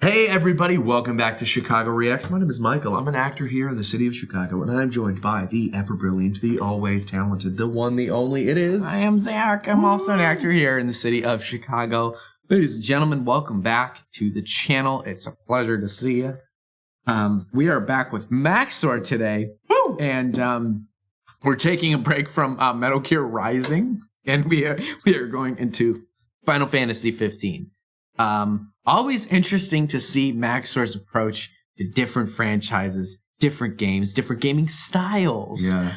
Hey everybody, welcome back to Chicago Reacts. My name is Michael. I'm an actor here in the city of Chicago, and I'm joined by the ever-brilliant, the always talented, the one, the only, it is... I am Zach. I'm also an actor here in the city of Chicago. Ladies and gentlemen, welcome back to the channel. It's a pleasure to see you. We are back with Max0r today. Woo! And we're taking a break from Metal Gear Rising, and we are going into Final Fantasy 15. Always interesting to see Max0r's approach to different franchises, different games, different gaming styles. Yeah.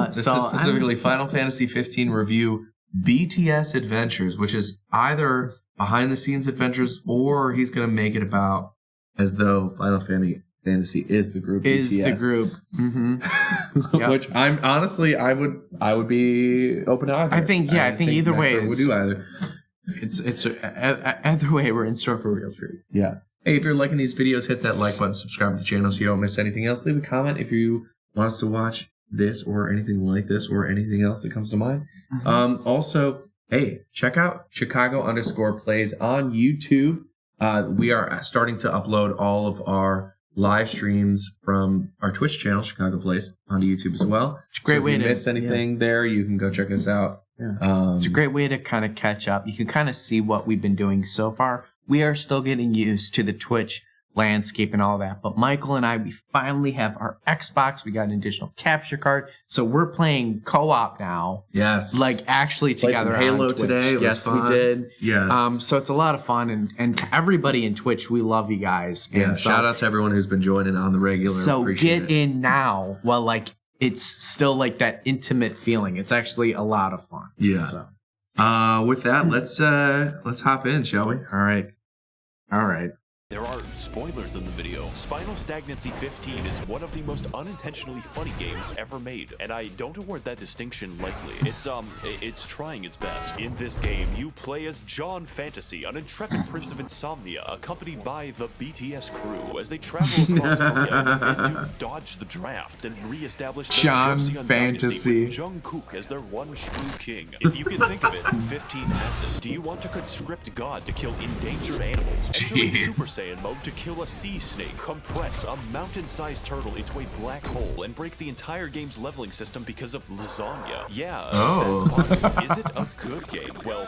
This is specifically Final Fantasy 15 review BTS Adventures, which is either behind-the-scenes adventures or he's going to make it about as though Final Fantasy is the group. Is BTS. the group. Mm-hmm. Yep. Which I'm honestly, I would be open to either. I think either way would do either. It's either way, we're in store for a real treat. Yeah. Hey, if you're liking these videos, hit that like button, subscribe to the channel so you don't miss anything else. Leave a comment if you want us to watch this or anything like this or anything else that comes to mind. Mm-hmm. Also, hey, check out Chicago_plays on YouTube. We are starting to upload all of our live streams from our Twitch channel, Chicago Plays, onto YouTube as well. It's a great way to miss anything there, you can go check us out. Yeah. It's a great way to kind of catch up. You can kind of see what we've been doing so far. We are still getting used to the Twitch landscape and all that. But Michael and I, we finally have our Xbox. We got an additional capture card. So we're playing co-op now. Yes. Like actually together. Played some Halo on Twitch. today. It was fun. We did. Yes. So it's a lot of fun. And to everybody in Twitch, we love you guys. Yeah. And shout out to everyone who's been joining on the regular. So get in now. Well, like, it's still like that intimate feeling. It's actually a lot of fun. Yeah. So. With that, let's hop in, shall we? All right. There are spoilers in the video. Spinal Stagnancy 15 is one of the most unintentionally funny games ever made, and I don't award that distinction lightly. It's trying its best. In this game, you play as John Fantasy, an intrepid prince of insomnia, accompanied by the BTS crew as they travel across Korea to dodge the draft and re-establish the John Joseon Fantasy dynasty with Jungkook as their one true king. If you can think of it, 15 has it. Do you want to conscript God to kill endangered animals? Entering Super Saiyan mode to kill a sea snake, compress a mountain-sized turtle into a black hole, and break the entire game's leveling system because of lasagna. Yeah, that's awesome. Is it a good game? Well,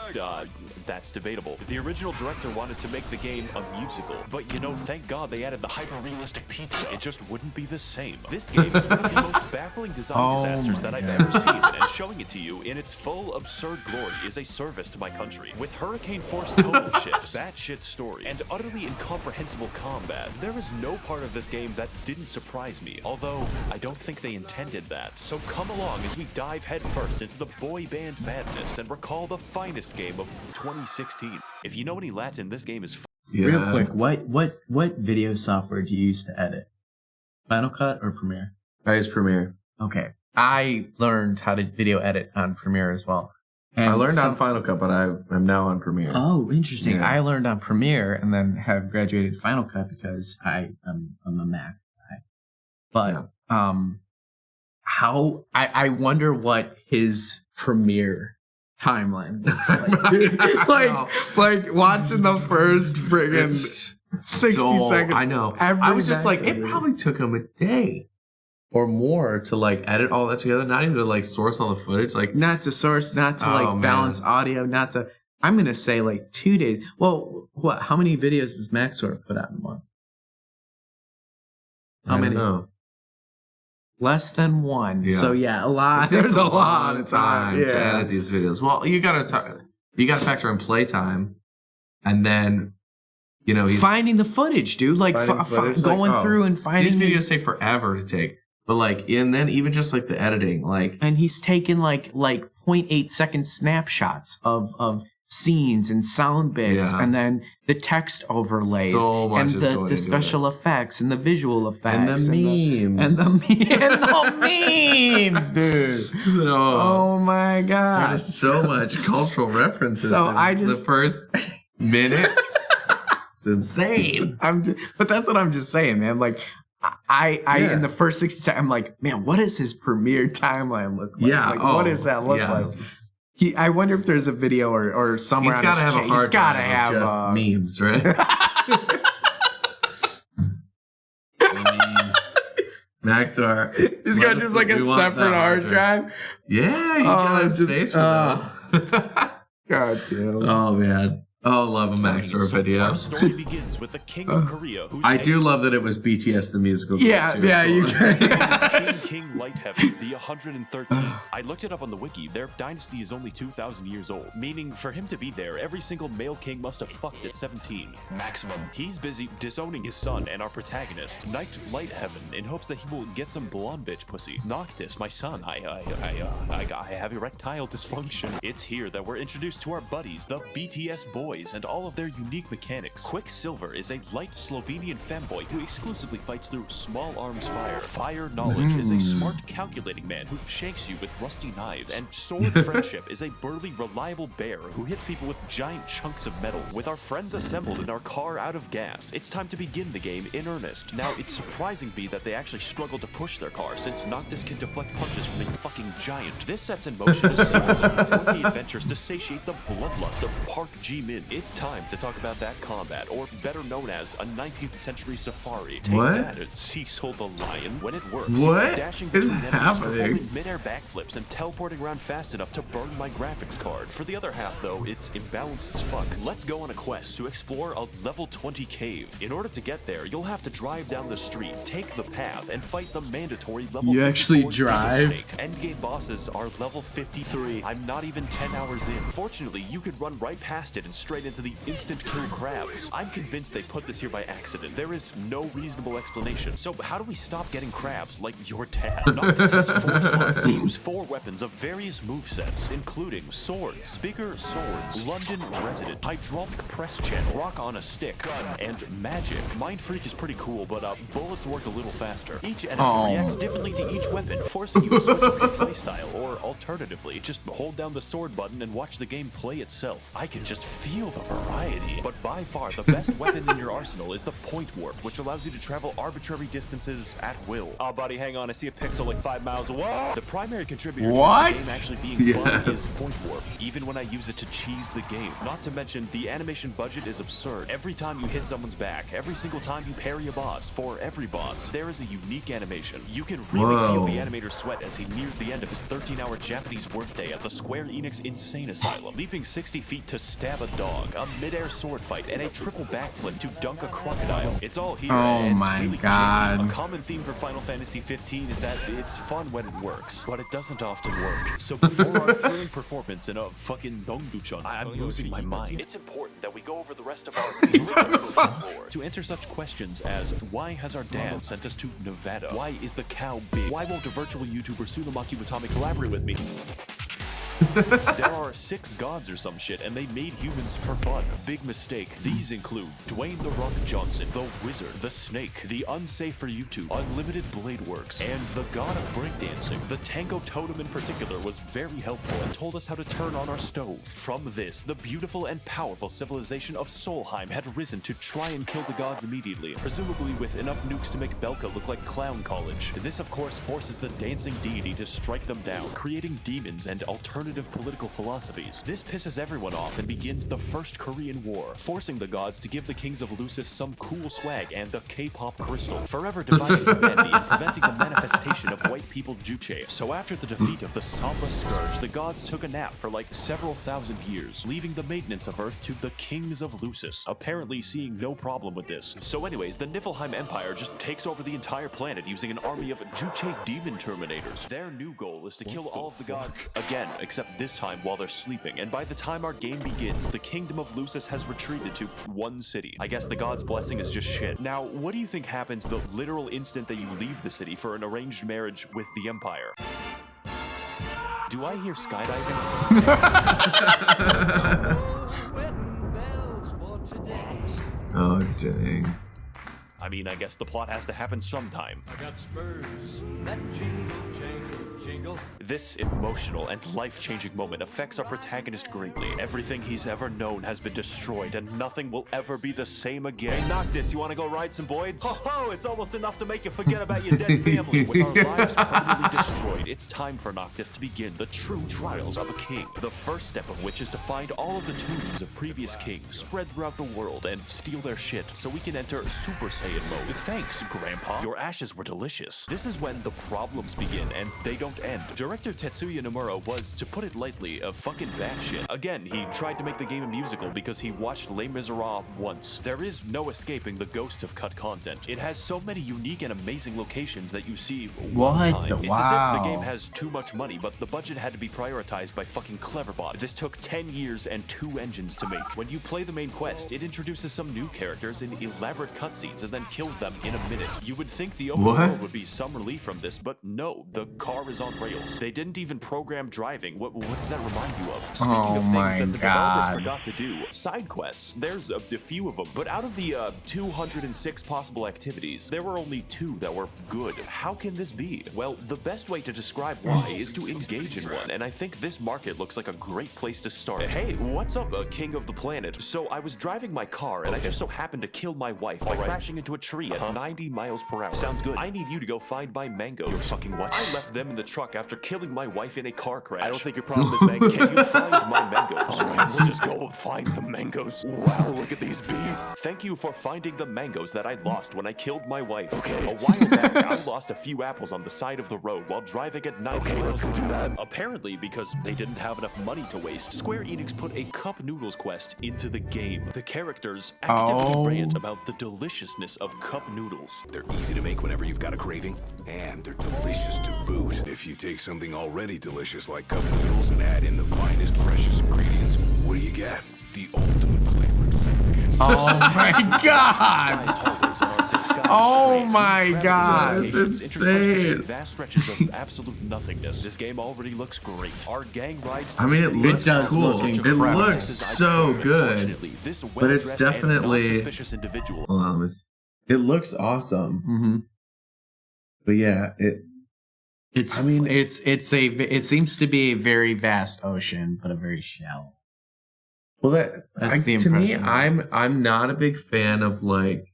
that's debatable. The original director wanted to make the game a musical, but you know, thank God they added the hyper-realistic pizza. It just wouldn't be the same. This game is one of the most baffling design disasters that I've ever seen, and showing it to you in its full absurd glory is a service to my country. With hurricane-force tonal shifts, batshit story, and utterly incomprehensible combat, there is no part of this game that didn't surprise me, although I don't think they intended that. So come along as we dive headfirst into the boy band madness and recall the finest game of 2016. If you know any Latin, this game is Real quick, what video software do you use to edit? Final Cut or Premiere? I use Premiere. Okay. I learned how to video edit on Premiere as well. And I learned on Final Cut, but I'm now on Premiere. Oh, interesting. Yeah. I learned on Premiere and then have graduated Final Cut because I'm a Mac guy. But I wonder what his Premiere timeline looks like. like watching the first friggin' 60 seconds. I know. I was just like, it probably took him a day or more to like edit all that together, not even to like source all the footage, like not to source, not to like balance audio, not to. I'm gonna say like 2 days. Well, what? How many videos does Max0r put out in a month? How many? Know. Less than one. Yeah. So yeah, a lot. There's a lot of time to edit these videos. Well, you gotta factor in playtime, and then you know he's finding the footage, dude. Like going through and finding these videos take forever to take. But like, and then even just like the editing, like, and he's taken like 0.8 second snapshots of scenes and sound bits, and then the text overlays, so much and the special effects and the visual effects and the memes and the memes, dude. So, oh my god, there's so much cultural references. So in the first minute. It's insane. But that's what I'm just saying, man. Like. In the first 60 seconds, I'm like, man, what does his Premiere timeline look like? Yeah. Like, what does that look like? I wonder if there's a video or somewhere. He's got to have a hard time with just memes, right? Max0r. He's got just like a separate hard drive. Yeah, you got space for those. God damn. Oh man. Oh, love a Max0r video. Our story begins with the King of Korea, who's I do love that it was BTS the musical. Yeah, too. yeah, you can. King Lightheaven, the 113th. I looked it up on the wiki. Their dynasty is only 2,000 years old, meaning for him to be there, every single male king must have fucked at 17. Maximum. He's busy disowning his son and our protagonist, Knight Lightheaven, in hopes that he will get some blonde bitch pussy. Noctis, my son, I have erectile dysfunction. It's here that we're introduced to our buddies, the BTS boys, and all of their unique mechanics. Quicksilver is a light Slovenian femboy who exclusively fights through small arms fire. Fire Knowledge is a smart calculating man who shanks you with rusty knives. And Sword Friendship is a burly reliable bear who hits people with giant chunks of metal. With our friends assembled in our car out of gas, it's time to begin the game in earnest. Now, it's surprising me that they actually struggle to push their car since Noctis can deflect punches from a fucking giant. This sets in motion a series of quirky adventures to satiate the bloodlust of Park Ji-min. It's time to talk about that combat, or better known as a 19th century safari. Take that and Cecil the Lion. When it works, what dashing is between enemies, happening? performing mid-air backflips, and teleporting around fast enough to burn my graphics card. For the other half, though, it's imbalanced as fuck. Let's go on a quest to explore a level 20 cave. In order to get there, you'll have to drive down the street, take the path, and fight the mandatory level You actually 54 drive? Snake. Endgame bosses are level 53. I'm not even 10 hours in. Fortunately, you could run right past it and straight into the instant kill crabs. I'm convinced they put this here by accident. There is no reasonable explanation. So how do we stop getting crabs like your dad? Noctis has 4 slots to use 4 weapons of various movesets, including swords, bigger swords, London resident, hydraulic press channel, rock on a stick, gun, and magic. Mind Freak is pretty cool, but bullets work a little faster. Each enemy reacts differently to each weapon, forcing you to switch up your playstyle, or alternatively, just hold down the sword button and watch the game play itself. I can just feel the variety. But by far, the best weapon in your arsenal is the Point Warp, which allows you to travel arbitrary distances at will. Oh, buddy, hang on. I see a pixel like 5 miles away. The primary contributor to the game actually being fun is Point Warp, even when I use it to cheese the game. Not to mention, the animation budget is absurd. Every time you hit someone's back, every single time you parry a boss, for every boss, there is a unique animation. You can really feel the animator sweat as he nears the end of his 13-hour Japanese workday at the Square Enix Insane Asylum, leaping 60 feet to stab a dog, a mid-air sword fight, and a triple backflip to dunk a crocodile. It's all here. Oh and my it's really God. genuine. A common theme for Final Fantasy 15 is that it's fun when it works, but it doesn't often work. So before our thrilling performance in a fucking Dongduchon, I'm losing my mind. It's important that we go over the rest of our lore to answer such questions as, why has our dad sent us to Nevada? Why is the cow big? Why won't a virtual YouTuber Tsunamaki Watami collaborate with me? There are 6 gods or some shit, and they made humans for fun. Big mistake. These include Dwayne The Rock Johnson, the Wizard, the Snake, the Unsafe for YouTube, Unlimited Blade Works, and the God of Breakdancing. The Tango Totem in particular was very helpful and told us how to turn on our stove. From this, the beautiful and powerful civilization of Solheim had risen to try and kill the gods immediately, presumably with enough nukes to make Belka look like Clown College. This, of course, forces the dancing deity to strike them down, creating demons and alternative political philosophies. This pisses everyone off and begins the First Korean War, forcing the gods to give the kings of Lucis some cool swag and the K-pop crystal, forever dividing humanity and preventing the manifestation of white people juche. So after the defeat of the Samba Scourge, the gods took a nap for like several thousand years, leaving the maintenance of Earth to the kings of Lucis, apparently seeing no problem with this. So anyways, the Niflheim Empire just takes over the entire planet using an army of juche demon terminators. Their new goal is to kill all of the gods again, except this time while they're sleeping, and by the time our game begins, the kingdom of Lucis has retreated to one city. I guess the god's blessing is just shit. Now, what do you think happens the literal instant that you leave the city for an arranged marriage with the Empire? Do I hear skydiving? Oh, dang. I mean, I guess the plot has to happen sometime. I got spurs that jingle jangle This emotional and life-changing moment affects our protagonist greatly. Everything he's ever known has been destroyed, and nothing will ever be the same again. Hey, Noctis, you want to go ride some boys? Oh, it's almost enough to make you forget about your dead family. With our lives permanently destroyed, it's time for Noctis to begin the true trials of a king. The first step of which is to find all of the tombs of previous kings spread throughout the world and steal their shit so we can enter Super Saiyan mode. Thanks, Grandpa. Your ashes were delicious. This is when the problems begin, and they don't end. Director Tetsuya Nomura was, to put it lightly, a fucking batshit. Again, he tried to make the game a musical because he watched Les Miserables once. There is no escaping the ghost of cut content. It has so many unique and amazing locations that you see one time. It's as if the game has too much money, but the budget had to be prioritized by fucking Cleverbot. This took 10 years and 2 engines to make. When you play the main quest, it introduces some new characters in elaborate cutscenes and then kills them in a minute. You would think the open world would be some relief from this, but no, the car is on rails. They didn't even program driving. What does that remind you of? Speaking of things that the developers forgot to do, side quests. There's a few of them, but out of the 206 possible activities, there were only 2 that were good. How can this be? Well, the best way to describe why is to engage in one, and I think this market looks like a great place to start. Hey, what's up, king of the planet? So I was driving my car, and I just so happened to kill my wife by crashing into a tree at 90 miles per hour. Sounds good. I need you to go find my mangoes. You're fucking what? I left them in the truck after killing my wife in a car crash. I don't think your problem is mangoes. Can you find my mangoes? We'll just go find the mangoes. Wow, look at these bees. Thank you for finding the mangoes that I lost when I killed my wife. Okay. A while back, I lost a few apples on the side of the road while driving at 90 miles per hour. Apparently, because they didn't have enough money to waste, Square Enix put a cup noodles quest into the game. The characters actively rant about the deliciousness of cup noodles. They're easy to make whenever you've got a craving, and they're delicious to boot. If you take something already delicious like cup noodles and add in the finest, freshest ingredients, what do you get? The ultimate flavor experience. Oh my god! Oh my god! It's insane. Vast stretches of absolute nothingness. This game already looks great. Our gang rides. I mean, it does cool. It looks so good, but it's definitely. It looks awesome. But yeah, it's. I mean, it seems to be a very vast ocean, but a very shallow. Well, that's the impression. To me, I'm not a big fan of like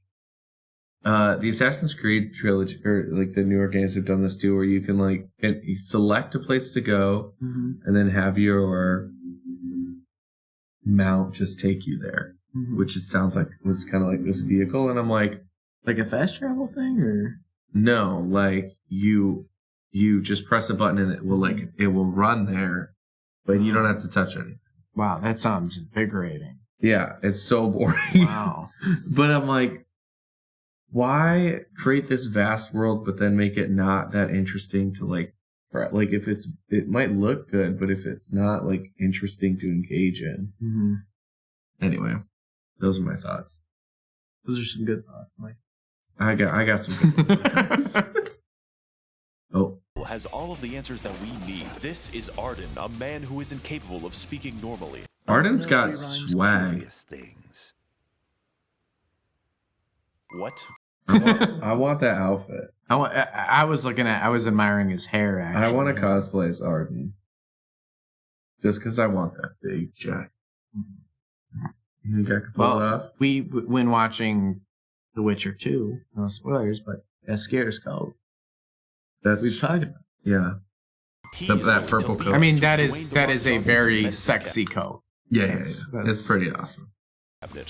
the Assassin's Creed trilogy, or like the newer games have done this too, where you can like you select a place to go and then have your mount just take you there, which it sounds like was kind of like this vehicle, and I'm like a fast travel thing, or no, like you just press a button and it will run there, but you don't have to touch anything. Wow, that sounds invigorating. Yeah, it's so boring. Wow. But I'm like, why create this vast world but then make it not that interesting to like if it might look good, but if it's not like interesting to engage in. Anyway, those are my thoughts. Those are some good thoughts, Mike. I got some good ones sometimes. Oh. Has all of the answers that we need. This is Arden, a man who is incapable of speaking normally. Arden's got swag. What? I want that outfit. I was admiring his hair, actually. I want to cosplay as Arden. Just because I want that big jack. You think I could pull it off? When watching The Witcher 2, no spoilers, but that scares coat. We've talked about. Yeah. That purple coat. I mean, that is a very sexy coat. Yeah, it's pretty awesome.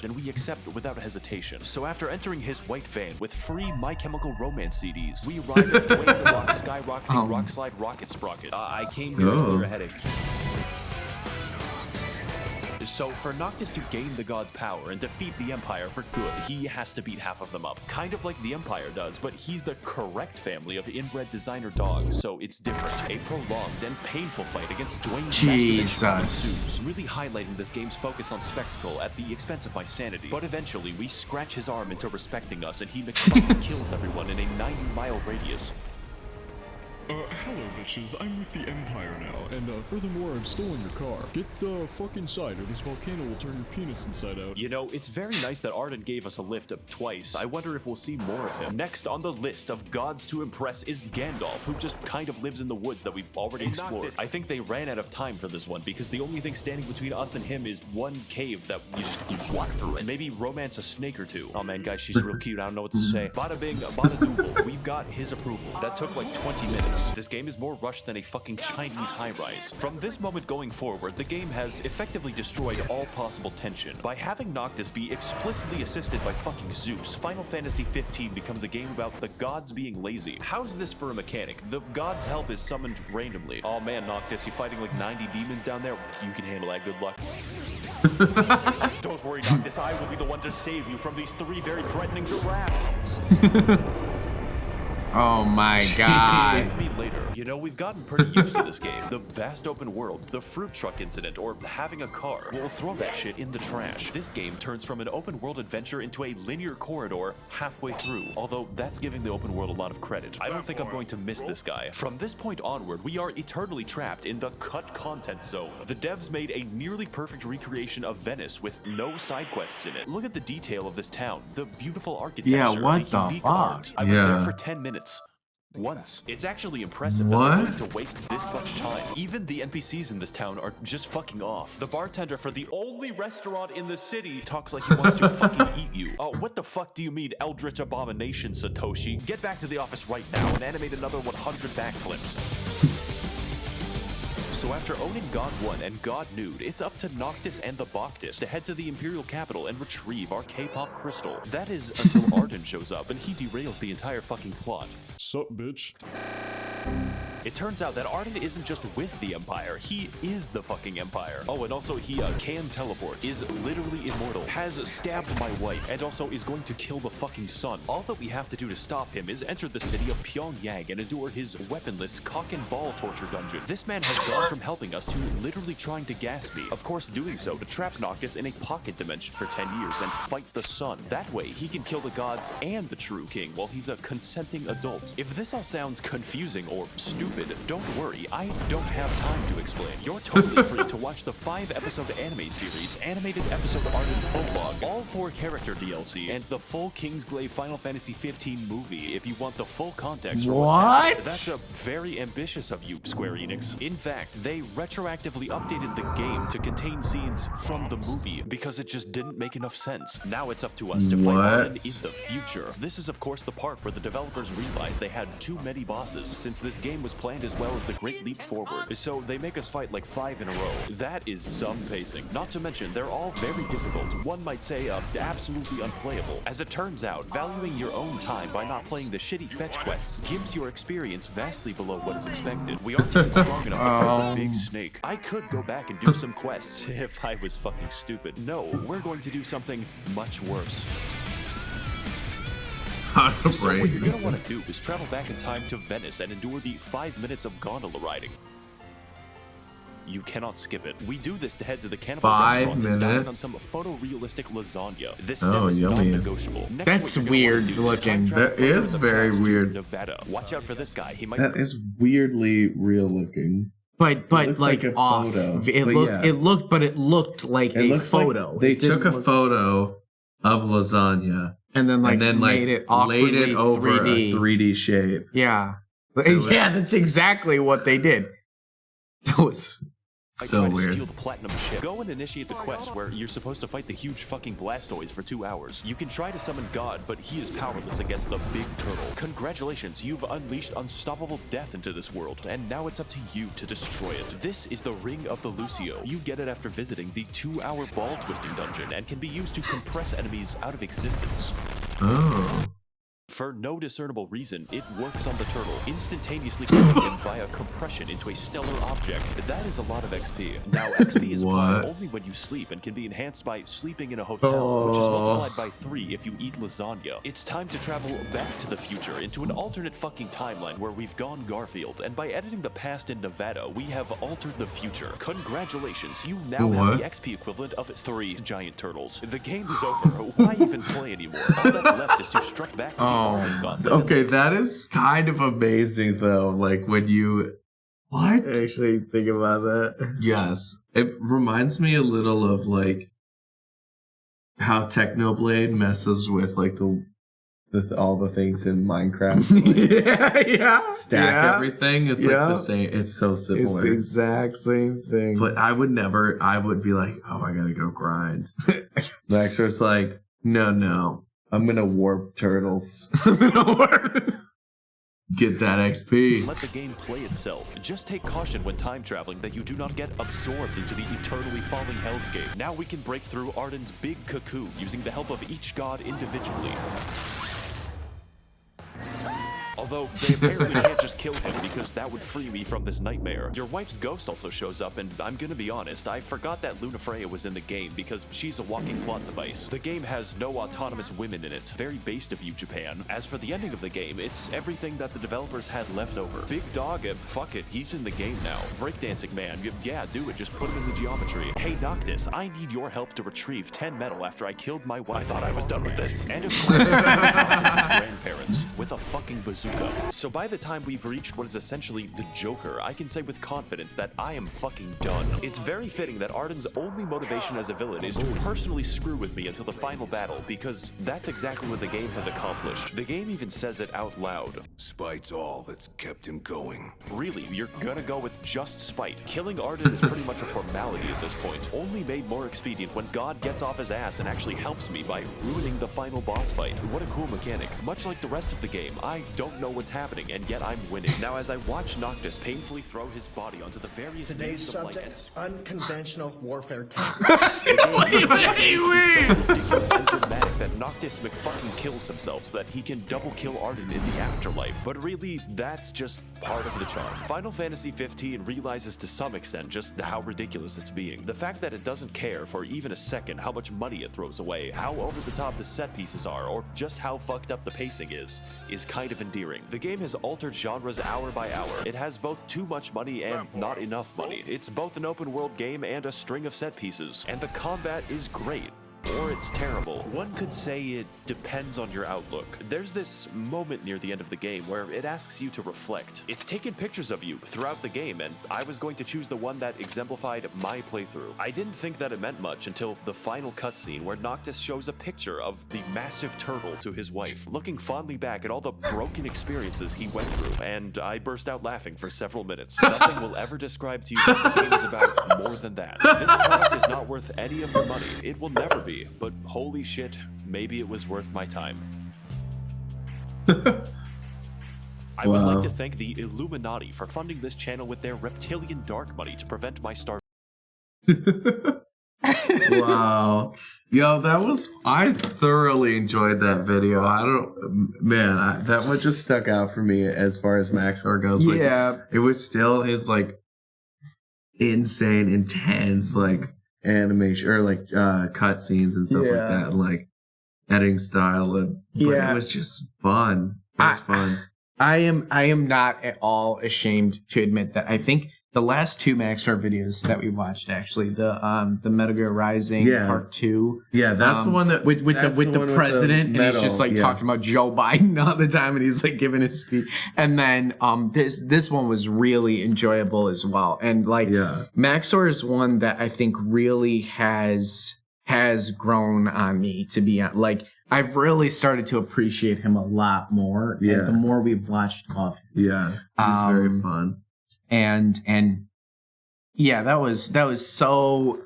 And we accept without hesitation. So after entering his white van with free My Chemical Romance CDs, we arrive at Dwayne the Rock skyrocketing rock slide rocket sprocket. I came here to clear a headache. So for Noctis to gain the god's power and defeat the Empire for good, he has to beat half of them up. Kind of like the Empire does, but he's the correct family of inbred designer dogs, so it's different. A prolonged and painful fight against Dwayne's ensues, really highlighting this game's focus on spectacle at the expense of my sanity. But eventually, we scratch his arm into respecting us, and he kills everyone in a 90-mile radius. Hello, bitches. I'm with the Empire now, and furthermore, I've stolen your car. Get the fuck inside, or this volcano will turn your penis inside out. You know, it's very nice that Arden gave us a lift up twice. I wonder if we'll see more of him. Next on the list of gods to impress is Gandalf, who just kind of lives in the woods that we've already explored. I think they ran out of time for this one because the only thing standing between us and him is one cave that you just walk through and maybe romance a snake or two. Oh man, guys, she's real cute. I don't know what to say. Bada bing, bada doodle. We've got his approval. That took like 20 minutes. This game is more rushed than a fucking Chinese high-rise. From this moment going forward, the game has effectively destroyed all possible tension. By having Noctis be explicitly assisted by fucking Zeus, Final Fantasy 15 becomes a game about the gods being lazy. How's this for a mechanic? The gods' help is summoned randomly. Oh man, Noctis, you fighting like 90 demons down there? You can handle that, good luck. Don't worry, Noctis, I will be the one to save you from these 3 very threatening giraffes. Oh my god. Thank me later. You know, we've gotten pretty used to this game. The vast open world, the fruit truck incident, or having a car. We'll throw that shit in the trash. This game turns from an open world adventure into a linear corridor halfway through, although that's giving the open world a lot of credit. I don't think I'm going to miss this guy. From this point onward, we are eternally trapped in the cut content zone. The devs made a nearly perfect recreation of Venice with no side quests in it. Look at the detail of this town, the beautiful architecture, Yeah, what the unique fuck? art. I was there Yeah. for 10 minutes. Once. It's actually impressive that they're What? willing to waste this much time. Even the NPCs in this town are just fucking off. The bartender for the only restaurant in the city talks like he wants to fucking eat you. Oh, what the fuck do you mean, Eldritch Abomination, Satoshi? Get back to the office right now and animate another 100 backflips. So after owning God 1 and God Nude, it's up to Noctis and the Bacchus to head to the Imperial capital and retrieve our K-pop crystal. That is until Arden shows up and he derails the entire fucking plot. Sup, bitch? It turns out that Arden isn't just with the Empire, he is the fucking Empire. Oh, and also he can teleport, is literally immortal, has stabbed my wife, and also is going to kill the fucking sun. All that we have to do to stop him is enter the city of Pyongyang and endure his weaponless cock and ball torture dungeon. This man has gone from helping us to literally trying to gas me. Of course, doing so to trap Noctis in a pocket dimension for 10 years and fight the sun. That way, he can kill the gods and the true king while he's a consenting adult. If this all sounds confusing or stupid, don't worry, I don't have time to explain. You're totally free to watch the 5-episode anime series, animated episode Arden prologue, all 4-character DLC, and the full Kingsglaive Final Fantasy 15 movie if you want the full context for what's happening. What? That's very ambitious of you, Square Enix. In fact, they retroactively updated the game to contain scenes from the movie because it just didn't make enough sense. Now it's up to us to fight Arden in the future. This is of course the part where the developers realized they had too many bosses, since this game was planned as well as the Great Leap Forward, so they make us fight like 5 in a row. That is some pacing. Not to mention, they're all very difficult. One might say absolutely unplayable. As it turns out, valuing your own time by not playing the shitty fetch quests gives your experience vastly below what is expected. We aren't even strong enough to fight the big snake. I could go back and do some quests if I was fucking stupid. No, we're going to do something much worse. So what you're gonna want to do is travel back in time to Venice and endure the 5 minutes of gondola riding. You cannot skip it. We do this to head to the cannibal 5 restaurant and dine on minutes? some photorealistic lasagna. This Oh, step is yummy. non-negotiable. Next, That's what you're gonna weird wanna do is time looking. travel That further is in the very past to weird. Nevada. Watch out for this guy. He might. That is weirdly real looking. But looks like, like a off. photo, It but looked yeah. it looked like It a looks photo. like they It didn't took a look- photo of lasagna and then made it awkwardly laid it over 3D. a 3D shape. Yeah. It was- Yeah, that's exactly what they did. That was So try to weird. steal the platinum chip. Go and initiate the quest where you're supposed to fight the huge fucking Blastoise for 2 hours. You can try to summon God, but he is powerless against the big turtle. Congratulations, you've unleashed unstoppable death into this world, and now it's up to you to destroy it. This is the Ring of the Lucio. You get it after visiting the 2-hour ball twisting dungeon and can be used to compress enemies out of existence. Oh. For no discernible reason, it works on the turtle, instantaneously turning him via compression into a stellar object. That is a lot of XP. Now, XP is applied What? only when you sleep and can be enhanced by sleeping in a hotel, which is multiplied by 3 if you eat lasagna. It's time to travel back to the future into an alternate fucking timeline where we've gone Garfield, and by editing the past in Nevada, we have altered the future. Congratulations, you now have the XP equivalent of 3 giant turtles. The game is over. Why even play anymore? All that's left is to strut back to the God. Okay, that is kind of amazing though. Like when you what? Actually, think about that. Yes, it reminds me a little of like how Technoblade messes with like with all the things in Minecraft. Like, stack everything. It's like the same. It's so similar. It's the exact same thing. But I would be like, oh, I gotta go grind. Max0r's like, no, I'm gonna warp turtles. Get that XP. Let the game play itself. Just take caution when time traveling that you do not get absorbed into the eternally falling hellscape. Now we can break through Arden's big cocoon using the help of each god individually. Although they apparently can't just kill him because that would free me from this nightmare. Your wife's ghost also shows up, and I'm gonna be honest, I forgot that Luna Freya was in the game because she's a walking plot device. The game has no autonomous women in it. Very based of you, Japan. As for the ending of the game, it's everything that the developers had left over. Big Dog, fuck it, he's in the game now. Breakdancing man, yeah, do it, just put him in the geometry. Hey Noctis, I need your help to retrieve 10 metal after I killed my wife. I thought I was done with this. And of course, Noctis' grandparents with a fucking bazooka. So by the time we've reached what is essentially the Joker, I can say with confidence that I am fucking done. It's very fitting that Arden's only motivation as a villain is to personally screw with me until the final battle, because that's exactly what the game has accomplished. The game even says it out loud. Spite's all that's kept him going. Really, you're gonna go with just spite. Killing Arden is pretty much a formality at this point, only made more expedient when God gets off his ass and actually helps me by ruining the final boss fight. What a cool mechanic. Much like the rest of the game, I don't know what's happening, and yet I'm winning. Now, as I watch Noctis painfully throw his body onto the various Today's things of light subject, unconventional warfare tactics. ridiculous and dramatic that Noctis McFucking kills himself so that he can double kill Arden in the afterlife. But really, that's just part of the charm. Final Fantasy 15 realizes to some extent just how ridiculous it's being. The fact that it doesn't care for even a second how much money it throws away, how over the top the set pieces are, or just how fucked up the pacing is kind of endearing. The game has altered genres hour by hour. It has both too much money and not enough money. It's both an open world game and a string of set pieces. And the combat is great. Or it's terrible. One could say it depends on your outlook. There's this moment near the end of the game where it asks you to reflect. It's taken pictures of you throughout the game, and I was going to choose the one that exemplified my playthrough. I didn't think that it meant much until the final cutscene where Noctis shows a picture of the massive turtle to his wife, looking fondly back at all the broken experiences he went through, and I burst out laughing for several minutes. Nothing will ever describe to you what the game is about more than that. This product is not worth any of your money. It will never be. But holy shit, maybe it was worth my time. I would like to thank the Illuminati for funding this channel with their reptilian dark money to prevent my starvation. Wow. Yo, I thoroughly enjoyed that video. That one just stuck out for me as far as Max0r goes. Like, Yeah. It was still his, like, insane, intense, like, animation, or, like, cutscenes and stuff like that, and, like, editing style. But it was just fun. It was fun. I am not at all ashamed to admit that. I think the last two Max0r videos that we watched, actually, the Metal Gear Rising Part 2. Yeah, that's the one that with the president, and he's just like talking about Joe Biden all the time, and he's like giving his speech. And then this one was really enjoyable as well. And like Max0r is one that I think really has grown on me, to be honest. Like, I've really started to appreciate him a lot more. Yeah. The more we've watched of him. Yeah. He's very fun. And yeah, that was so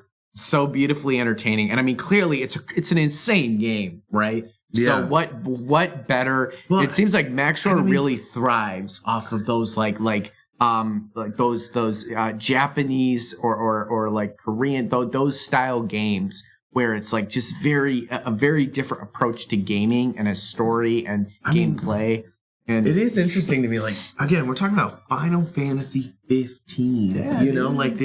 beautifully entertaining. And I mean, clearly it's an insane game, right? Yeah. So what better? Well, it seems like Max0r really thrives off of those like those Japanese or like Korean those style games, where it's like just a very different approach to gaming and a story and gameplay. And it is interesting to me, like, again, we're talking about Final Fantasy 15. Yeah, you know, like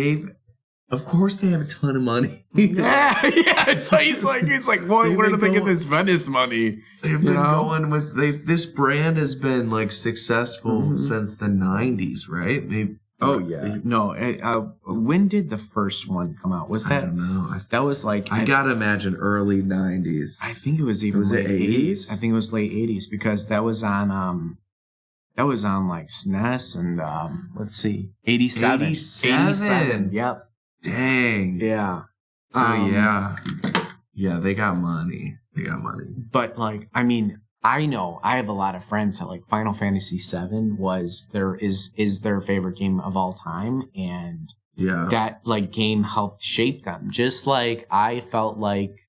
of course they have a ton of money. yeah. It's like, he's like, well, where do they get this Venice money? They've been going with this brand has been like successful since the 90s, right? Oh yeah. No. When did the first one come out? Was I that? don't know. That was like I gotta imagine early 90s. I think it was even Was it late 80s? I think it was late 80s because that was on like SNES and let's see 87. 87. Yep. Dang. Yeah. So yeah, they got money. But like, I mean, I know I have a lot of friends that like Final Fantasy VII is their favorite game of all time, and Yeah. that like game helped shape them. Just like I felt like,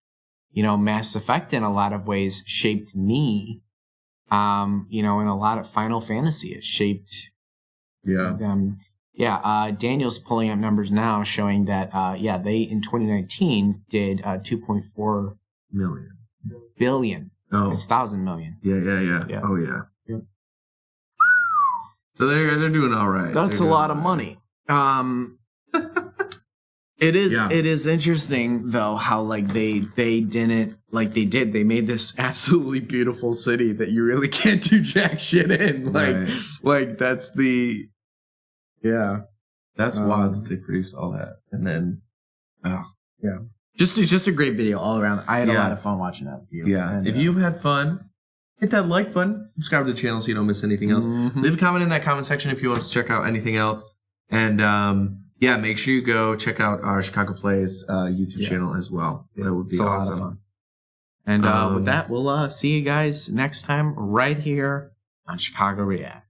you know, Mass Effect in a lot of ways shaped me. You know, in a lot of Final Fantasy, it shaped them. Yeah, Daniel's pulling up numbers now showing that they in 2019 did 2.4 billion. Oh. It's 1,000 million. Yeah. Oh yeah. Yep. So they're doing all right. That's a lot of money. It is interesting though how like they didn't like they did. They made this absolutely beautiful city that you really can't do jack shit in. Like that's the That's wild that they produce all that. And then just a great video all around. I had a lot of fun watching that video. Yeah. And, if you've had fun, hit that like button, subscribe to the channel so you don't miss anything else. Leave a comment in that comment section if you want us to check out anything else. And make sure you go check out our Chicago Plays YouTube channel as well. That would be awesome. A lot of fun. And with that, we'll see you guys next time right here on Chicago React.